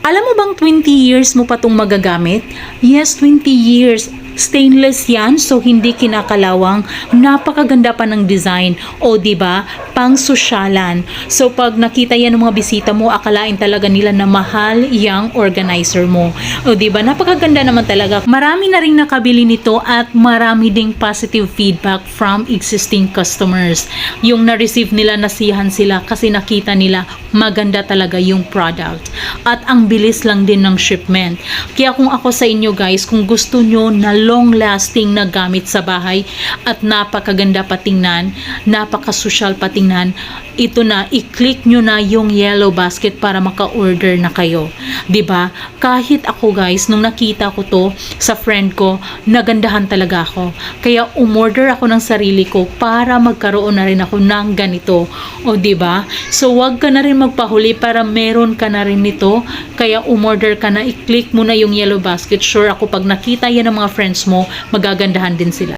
Alam mo bang 20 years mo pa itong magagamit? Yes, 20 years. Stainless yan, so hindi kinakalawang. Napakaganda pa ng design. O, diba? Pang sosyalan. So, pag nakita yan ng mga bisita mo, akalain talaga nila na mahal yung organizer mo. O, diba? Napakaganda naman talaga. Marami na rin nakabili nito at marami ding positive feedback from existing customers. Yung na-receive nila, nasiyahan sila kasi nakita nila maganda talaga yung product. At ang bilis lang din ng shipment. Kaya kung ako sa inyo guys, kung gusto nyo na long-lasting na gamit sa bahay at napakaganda patingnan, napaka-social patingnan, ito na, i-click nyo na yung yellow basket para maka-order na kayo. 'Di ba? Kahit ako guys, nung nakita ko to sa friend ko, nagandahan talaga ako. Kaya umorder ako ng sarili ko para magkaroon na rin ako ng ganito. O 'di ba? So wag ka na rin magpahuli para meron ka na rin nito. Kaya umorder ka na, i-click mo na yung yellow basket. Sure ako pag nakita yan ng mga friends mo, magagandahan din sila.